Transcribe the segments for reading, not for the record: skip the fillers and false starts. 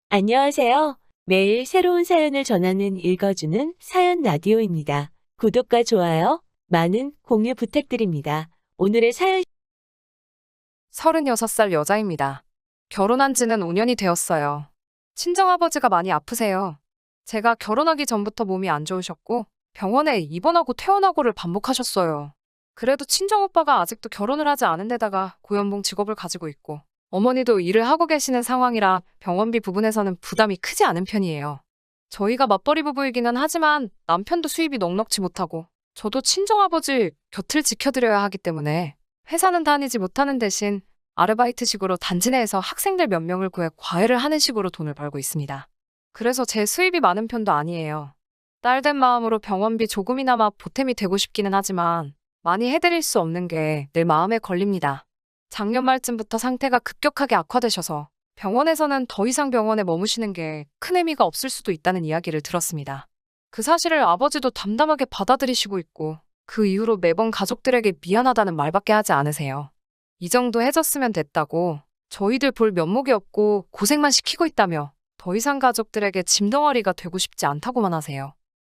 안녕하세요. 매일 새로운 사연을 전하는 읽어주는 사연 라디오입니다. 구독과 좋아요, 많은 공유 부탁드립니다. 오늘의 사연 36살 여자입니다. 결혼한 지는 5년이 되었어요. 친정아버지가 많이 아프세요. 제가 결혼하기 전부터 몸이 안 좋으셨고 병원에 입원하고 퇴원하고를 반복하셨어요. 그래도 친정오빠가 아직도 결혼을 하지 않은 데다가 고연봉 직업을 가지고 있고 어머니도 일을 하고 계시는 상황이라 병원비 부분에서는 부담이 크지 않은 편이에요. 저희가 맞벌이 부부이기는 하지만 남편도 수입이 넉넉지 못하고 저도 친정아버지 곁을 지켜드려야 하기 때문에 회사는 다니지 못하는 대신 아르바이트식으로 단지 내에서 학생들 몇 명을 구해 과외를 하는 식으로 돈을 벌고 있습니다. 그래서 제 수입이 많은 편도 아니에요. 딸된 마음으로 병원비 조금이나마 보탬이 되고 싶기는 하지만 많이 해드릴 수 없는 게 늘 마음에 걸립니다. 작년 말쯤부터 상태가 급격하게 악화되셔서 병원에서는 더 이상 병원에 머무시는 게 큰 의미가 없을 수도 있다는 이야기를 들었습니다. 그 사실을 아버지도 담담하게 받아들이시고 있고 그 이후로 매번 가족들에게 미안하다는 말밖에 하지 않으세요. 이 정도 해줬으면 됐다고 저희들 볼 면목이 없고 고생만 시키고 있다며 더 이상 가족들에게 짐덩어리가 되고 싶지 않다고만 하세요.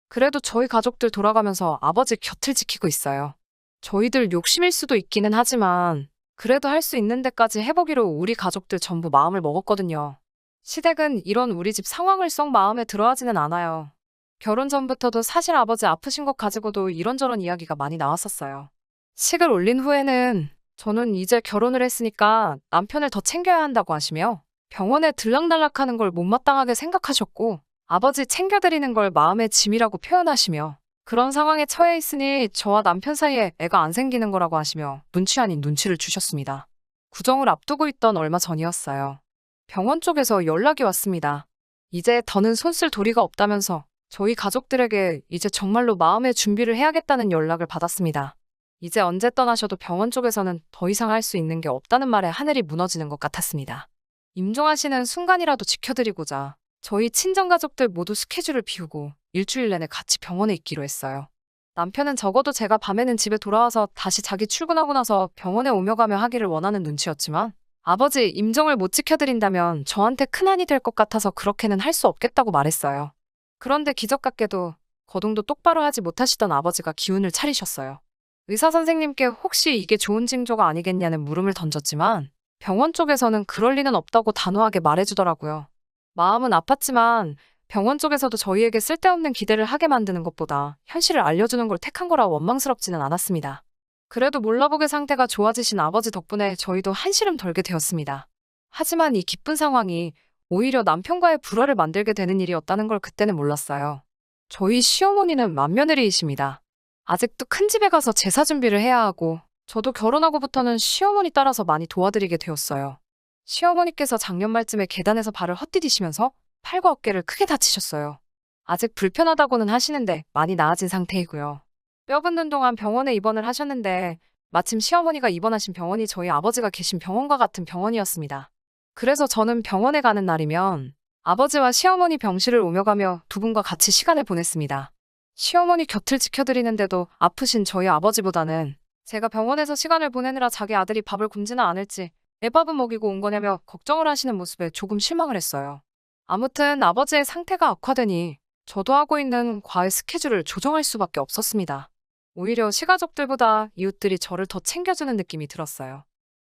그래도 저희 가족들 돌아가면서 아버지 곁을 지키고 있어요. 저희들 욕심일 수도 있기는 하지만 그래도 할 수 있는 데까지 해보기로 우리 가족들 전부 마음을 먹었거든요. 시댁은 이런 우리 집 상황을 썩 마음에 들어하지는 않아요. 결혼 전부터도 사실 아버지 아프신 것 가지고도 이런저런 이야기가 많이 나왔었어요. 식을 올린 후에는 저는 이제 결혼을 했으니까 남편을 더 챙겨야 한다고 하시며 병원에 들락날락하는 걸 못마땅하게 생각하셨고 아버지 챙겨드리는 걸 마음의 짐이라고 표현하시며 그런 상황에 처해 있으니 저와 남편 사이에 애가 안 생기는 거라고 하시며 눈치 아닌 눈치를 주셨습니다. 구정을 앞두고 있던 얼마 전이었어요. 병원 쪽에서 연락이 왔습니다. 이제 더는 손쓸 도리가 없다면서 저희 가족들에게 이제 정말로 마음의 준비를 해야겠다는 연락을 받았습니다. 이제 언제 떠나셔도 병원 쪽에서는 더 이상 할 수 있는 게 없다는 말에 하늘이 무너지는 것 같았습니다. 임종하시는 순간이라도 지켜드리고자 저희 친정가족들 모두 스케줄을 비우고 일주일 내내 같이 병원에 있기로 했어요. 남편은 적어도 제가 밤에는 집에 돌아와서 다시 자기 출근하고 나서 병원에 오며 가며 하기를 원하는 눈치였지만 아버지 임종을 못 지켜드린다면 저한테 큰한이 될 것 같아서 그렇게는 할 수 없겠다고 말했어요. 그런데 기적 같게도 거동도 똑바로 하지 못하시던 아버지가 기운을 차리셨어요. 의사 선생님께 혹시 이게 좋은 징조가 아니겠냐는 물음을 던졌지만 병원 쪽에서는 그럴 리는 없다고 단호하게 말해주더라고요. 마음은 아팠지만 병원 쪽에서도 저희에게 쓸데없는 기대를 하게 만드는 것보다 현실을 알려주는 걸 택한 거라 원망스럽지는 않았습니다. 그래도 몰라보게 상태가 좋아지신 아버지 덕분에 저희도 한시름 덜게 되었습니다. 하지만 이 기쁜 상황이 오히려 남편과의 불화를 만들게 되는 일이었다는 걸 그때는 몰랐어요. 저희 시어머니는 맏며느리이십니다. 아직도 큰 집에 가서 제사 준비를 해야 하고 저도 결혼하고부터는 시어머니 따라서 많이 도와드리게 되었어요. 시어머니께서 작년 말쯤에 계단에서 발을 헛디디시면서 팔과 어깨를 크게 다치셨어요. 아직 불편하다고는 하시는데 많이 나아진 상태이고요. 뼈 붓는 동안 병원에 입원을 하셨는데 마침 시어머니가 입원하신 병원이 저희 아버지가 계신 병원과 같은 병원이었습니다. 그래서 저는 병원에 가는 날이면 아버지와 시어머니 병실을 오며 가며 두 분과 같이 시간을 보냈습니다. 시어머니 곁을 지켜드리는데도 아프신 저희 아버지보다는 제가 병원에서 시간을 보내느라 자기 아들이 밥을 굶지는 않을지 애밥은 먹이고 온 거냐며 걱정을 하시는 모습에 조금 실망을 했어요. 아무튼 아버지의 상태가 악화되니 저도 하고 있는 과외 스케줄을 조정할 수밖에 없었습니다. 오히려 시가족들보다 이웃들이 저를 더 챙겨주는 느낌이 들었어요.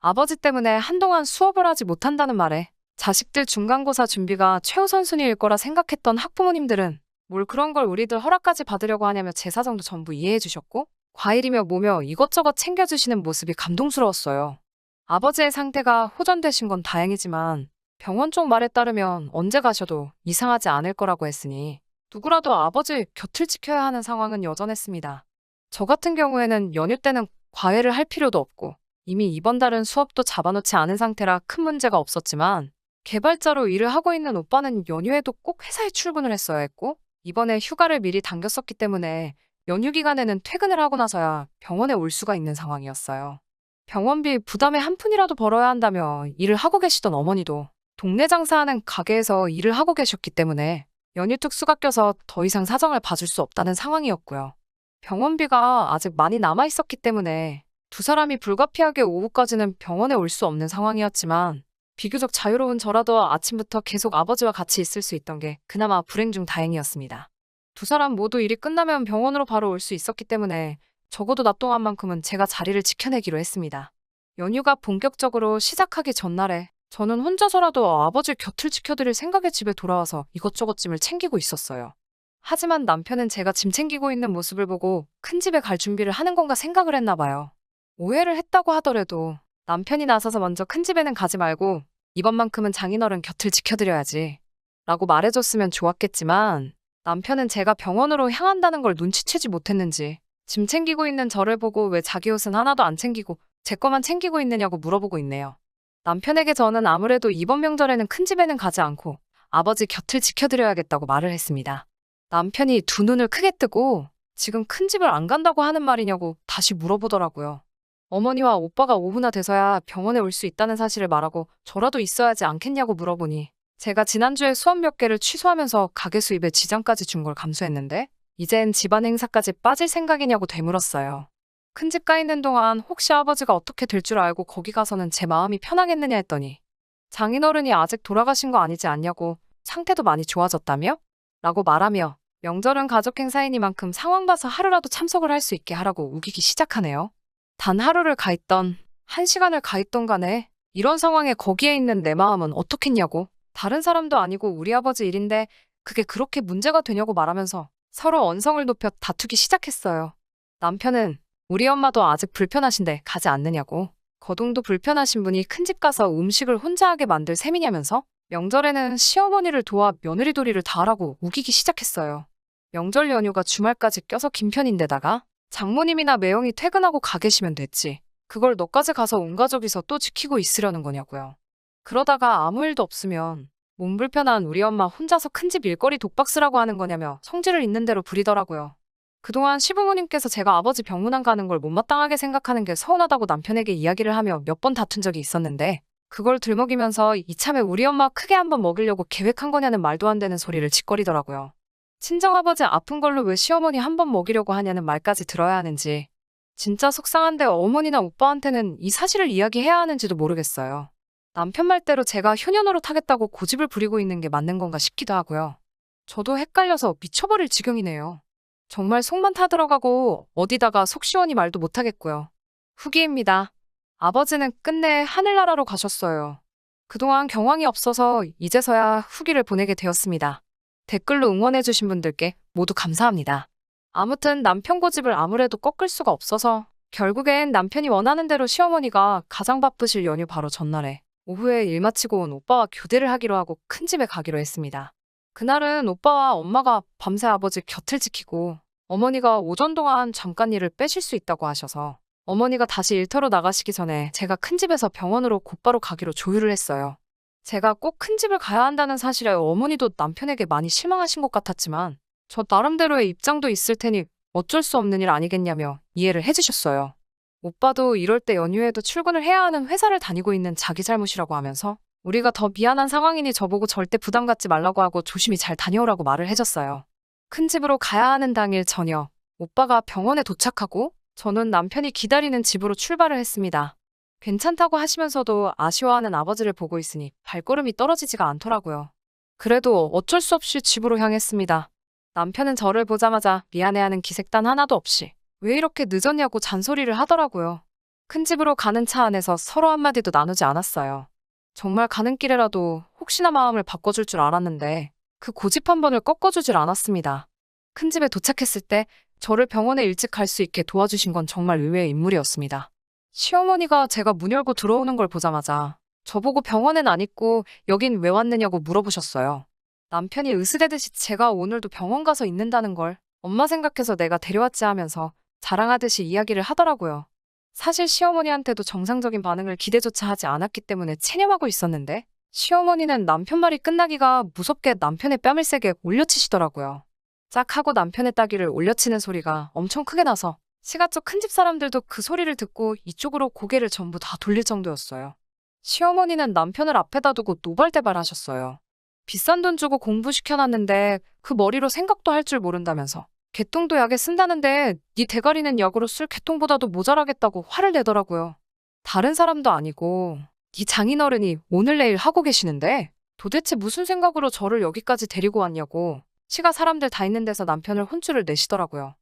아버지 때문에 한동안 수업을 하지 못한다는 말에 자식들 중간고사 준비가 최우선순위일 거라 생각했던 학부모님들은 뭘 그런 걸 우리들 허락까지 받으려고 하냐며 제 사정도 전부 이해해 주셨고 과일이며 뭐며 이것저것 챙겨주시는 모습이 감동스러웠어요. 아버지의 상태가 호전되신 건 다행이지만 병원 쪽 말에 따르면 언제 가셔도 이상하지 않을 거라고 했으니 누구라도 아버지 곁을 지켜야 하는 상황은 여전했습니다. 저 같은 경우에는 연휴 때는 과외를 할 필요도 없고 이미 이번 달은 수업도 잡아놓지 않은 상태라 큰 문제가 없었지만 개발자로 일을 하고 있는 오빠는 연휴에도 꼭 회사에 출근을 했어야 했고 이번에 휴가를 미리 당겼었기 때문에 연휴 기간에는 퇴근을 하고 나서야 병원에 올 수가 있는 상황이었어요. 병원비 부담에 한 푼이라도 벌어야 한다며 일을 하고 계시던 어머니도 동네 장사하는 가게에서 일을 하고 계셨기 때문에 연휴 특수가 껴서 더 이상 사정을 봐줄 수 없다는 상황이었고요. 병원비가 아직 많이 남아있었기 때문에 두 사람이 불가피하게 오후까지는 병원에 올 수 없는 상황이었지만 비교적 자유로운 저라도 아침부터 계속 아버지와 같이 있을 수 있던 게 그나마 불행 중 다행이었습니다. 두 사람 모두 일이 끝나면 병원으로 바로 올 수 있었기 때문에 적어도 낮 동안만큼은 제가 자리를 지켜내기로 했습니다. 연휴가 본격적으로 시작하기 전날에 저는 혼자서라도 아버지 곁을 지켜드릴 생각에 집에 돌아와서 이것저것 짐을 챙기고 있었어요. 하지만 남편은 제가 짐 챙기고 있는 모습을 보고 큰 집에 갈 준비를 하는 건가 생각을 했나 봐요. 오해를 했다고 하더라도 남편이 나서서 먼저 큰 집에는 가지 말고 이번만큼은 장인어른 곁을 지켜드려야지 라고 말해줬으면 좋았겠지만 남편은 제가 병원으로 향한다는 걸 눈치채지 못했는지 짐 챙기고 있는 저를 보고 왜 자기 옷은 하나도 안 챙기고 제 거만 챙기고 있느냐고 물어보고 있네요. 남편에게 저는 아무래도 이번 명절에는 큰 집에는 가지 않고 아버지 곁을 지켜드려야겠다고 말을 했습니다. 남편이 두 눈을 크게 뜨고 지금 큰 집을 안 간다고 하는 말이냐고 다시 물어보더라고요. 어머니와 오빠가 오후나 돼서야 병원에 올 수 있다는 사실을 말하고 저라도 있어야지 않겠냐고 물어보니 제가 지난주에 수업 몇 개를 취소하면서 가게 수입에 지장까지 준 걸 감수했는데 이젠 집안 행사까지 빠질 생각이냐고 되물었어요. 큰 집 가 있는 동안 혹시 아버지가 어떻게 될 줄 알고 거기 가서는 제 마음이 편하겠느냐 했더니 장인어른이 아직 돌아가신 거 아니지 않냐고 상태도 많이 좋아졌다며? 라고 말하며 명절은 가족 행사이니만큼 상황 봐서 하루라도 참석을 할 수 있게 하라고 우기기 시작하네요. 단 하루를 가 있던, 한 시간을 가 있던 간에 이런 상황에 거기에 있는 내 마음은 어떻겠냐고. 다른 사람도 아니고 우리 아버지 일인데 그게 그렇게 문제가 되냐고 말하면서 서로 언성을 높여 다투기 시작했어요. 남편은 우리 엄마도 아직 불편하신데 가지 않느냐고. 거동도 불편하신 분이 큰 집 가서 음식을 혼자 하게 만들 셈이냐면서 명절에는 시어머니를 도와 며느리도리를 다 하라고 우기기 시작했어요. 명절 연휴가 주말까지 껴서 긴 편인데다가 장모님이나 매형이 퇴근하고 가 계시면 됐지. 그걸 너까지 가서 온 가족이서 또 지키고 있으려는 거냐고요. 그러다가 아무 일도 없으면 몸 불편한 우리 엄마 혼자서 큰 집 일거리 독박쓰라고 하는 거냐며 성질을 있는 대로 부리더라고요. 그동안 시부모님께서 제가 아버지 병문안 가는 걸 못마땅하게 생각하는 게 서운하다고 남편에게 이야기를 하며 몇 번 다툰 적이 있었는데 그걸 들먹이면서 이참에 우리 엄마 크게 한번 먹이려고 계획한 거냐는 말도 안 되는 소리를 짓거리더라고요. 친정아버지 아픈 걸로 왜 시어머니 한 번 먹이려고 하냐는 말까지 들어야 하는지 진짜 속상한데 어머니나 오빠한테는 이 사실을 이야기해야 하는지도 모르겠어요. 남편 말대로 제가 효녀노릇 하겠다고 고집을 부리고 있는 게 맞는 건가 싶기도 하고요. 저도 헷갈려서 미쳐버릴 지경이네요. 정말 속만 타들어가고 어디다가 속 시원히 말도 못하겠고요. 후기입니다. 아버지는 끝내 하늘나라로 가셨어요. 그동안 경황이 없어서 이제서야 후기를 보내게 되었습니다. 댓글로 응원해주신 분들께 모두 감사합니다. 아무튼 남편 고집을 아무래도 꺾을 수가 없어서 결국엔 남편이 원하는 대로 시어머니가 가장 바쁘실 연휴 바로 전날에 오후에 일 마치고 온 오빠와 교대를 하기로 하고 큰 집에 가기로 했습니다. 그날은 오빠와 엄마가 밤새 아버지 곁을 지키고 어머니가 오전 동안 잠깐 일을 빼실 수 있다고 하셔서 어머니가 다시 일터로 나가시기 전에 제가 큰 집에서 병원으로 곧바로 가기로 조율을 했어요. 제가 꼭 큰 집을 가야 한다는 사실에 어머니도 남편에게 많이 실망하신 것 같았지만 저 나름대로의 입장도 있을 테니 어쩔 수 없는 일 아니겠냐며 이해를 해주셨어요. 오빠도 이럴 때 연휴에도 출근을 해야 하는 회사를 다니고 있는 자기 잘못이라고 하면서 우리가 더 미안한 상황이니 저보고 절대 부담 갖지 말라고 하고 조심히 잘 다녀오라고 말을 해줬어요. 큰 집으로 가야 하는 당일 저녁 오빠가 병원에 도착하고 저는 남편이 기다리는 집으로 출발을 했습니다. 괜찮다고 하시면서도 아쉬워하는 아버지를 보고 있으니 발걸음이 떨어지지가 않더라고요. 그래도 어쩔 수 없이 집으로 향했습니다. 남편은 저를 보자마자 미안해하는 기색단 하나도 없이 왜 이렇게 늦었냐고 잔소리를 하더라고요. 큰 집으로 가는 차 안에서 서로 한마디도 나누지 않았어요. 정말 가는 길에라도 혹시나 마음을 바꿔줄 줄 알았는데 그 고집 한 번을 꺾어주질 않았습니다. 큰 집에 도착했을 때 저를 병원에 일찍 갈 수 있게 도와주신 건 정말 의외의 인물이었습니다. 시어머니가 제가 문 열고 들어오는 걸 보자마자 저보고 병원엔 안 있고 여긴 왜 왔느냐고 물어보셨어요. 남편이 으스대듯이 제가 오늘도 병원 가서 있는다는 걸 엄마 생각해서 내가 데려왔지 하면서 자랑하듯이 이야기를 하더라고요. 사실 시어머니한테도 정상적인 반응을 기대조차 하지 않았기 때문에 체념하고 있었는데 시어머니는 남편 말이 끝나기가 무섭게 남편의 뺨을 세게 올려치시더라고요. 짝 하고 남편의 따귀를 올려치는 소리가 엄청 크게 나서 시가쪽 큰 집 사람들도 그 소리를 듣고 이쪽으로 고개를 전부 다 돌릴 정도였어요. 시어머니는 남편을 앞에다 두고 노발대발하셨어요. 비싼 돈 주고 공부시켜놨는데 그 머리로 생각도 할 줄 모른다면서 개똥도 약에 쓴다는데 네 대가리는 약으로 쓸 개똥보다도 모자라겠다고 화를 내더라고요. 다른 사람도 아니고 이 장인어른이 오늘 내일 하고 계시는데 도대체 무슨 생각으로 저를 여기까지 데리고 왔냐고 시가 사람들 다 있는 데서 남편을 혼쭐을 내시더라고요.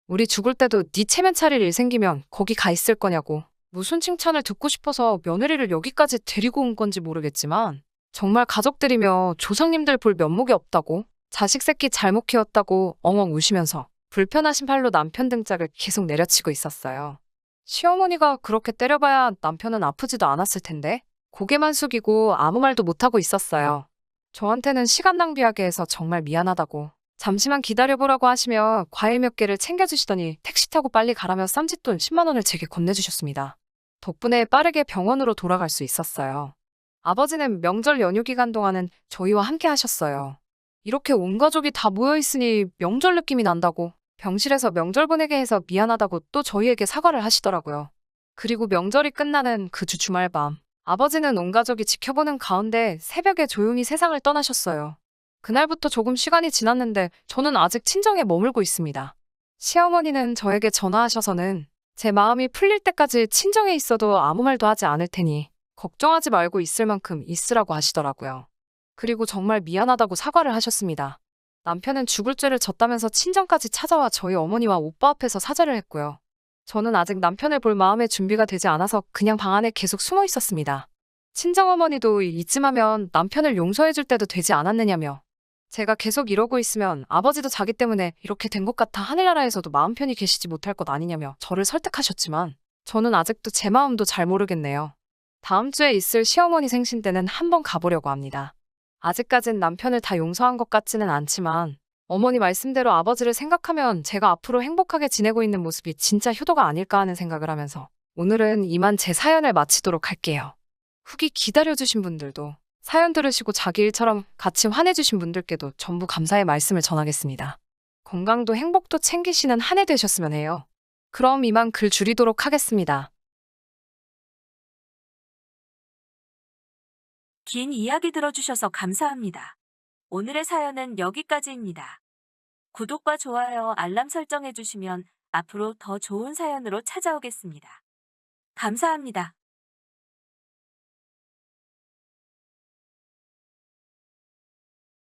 우리 죽을 때도 네 체면 차릴 일 생기면 거기 가 있을 거냐고. 무슨 칭찬을 듣고 싶어서 며느리를 여기까지 데리고 온 건지 모르겠지만 정말 가족들이며 조상님들 볼 면목이 없다고, 자식 새끼 잘못 키웠다고 엉엉 우시면서 불편하신 팔로 남편 등짝을 계속 내려치고 있었어요. 시어머니가 그렇게 때려봐야 남편은 아프지도 않았을 텐데 고개만 숙이고 아무 말도 못하고 있었어요. 저한테는 시간 낭비하게 해서 정말 미안하다고, 잠시만 기다려보라고 하시며 과일 몇 개를 챙겨주시더니 택시 타고 빨리 가라며 쌈짓돈 10만 원을 제게 건네주셨습니다. 덕분에 빠르게 병원으로 돌아갈 수 있었어요. 아버지는 명절 연휴 기간 동안은 저희와 함께 하셨어요. 이렇게 온 가족이 다 모여있으니 명절 느낌이 난다고, 병실에서 명절 보내게 해서 미안하다고 또 저희에게 사과를 하시더라고요. 그리고 명절이 끝나는 그 주 주말 밤, 아버지는 온 가족이 지켜보는 가운데 새벽에 조용히 세상을 떠나셨어요. 그날부터 조금 시간이 지났는데 저는 아직 친정에 머물고 있습니다. 시어머니는 저에게 전화하셔서는 제 마음이 풀릴 때까지 친정에 있어도 아무 말도 하지 않을 테니 걱정하지 말고 있을 만큼 있으라고 하시더라고요. 그리고 정말 미안하다고 사과를 하셨습니다. 남편은 죽을 죄를 졌다면서 친정까지 찾아와 저희 어머니와 오빠 앞에서 사죄를 했고요. 저는 아직 남편을 볼 마음의 준비가 되지 않아서 그냥 방 안에 계속 숨어 있었습니다. 친정어머니도 이쯤 하면 남편을 용서해줄 때도 되지 않았느냐며, 제가 계속 이러고 있으면 아버지도 자기 때문에 이렇게 된 것 같아 하늘나라에서도 마음 편히 계시지 못할 것 아니냐며 저를 설득하셨지만 저는 아직도 제 마음도 잘 모르겠네요. 다음 주에 있을 시어머니 생신 때는 한번 가보려고 합니다. 아직까진 남편을 다 용서한 것 같지는 않지만 어머니 말씀대로 아버지를 생각하면 제가 앞으로 행복하게 지내고 있는 모습이 진짜 효도가 아닐까 하는 생각을 하면서 오늘은 이만 제 사연을 마치도록 할게요. 후기 기다려주신 분들도, 사연 들으시고 자기 일처럼 같이 화내주신 분들께도 전부 감사의 말씀을 전하겠습니다. 건강도 행복도 챙기시는 한 해 되셨으면 해요. 그럼 이만 글 줄이도록 하겠습니다. 긴 이야기 들어주셔서 감사합니다. 오늘의 사연은 여기까지입니다. 구독과 좋아요, 알람 설정해주시면 앞으로 더 좋은 사연으로 찾아오겠습니다. 감사합니다.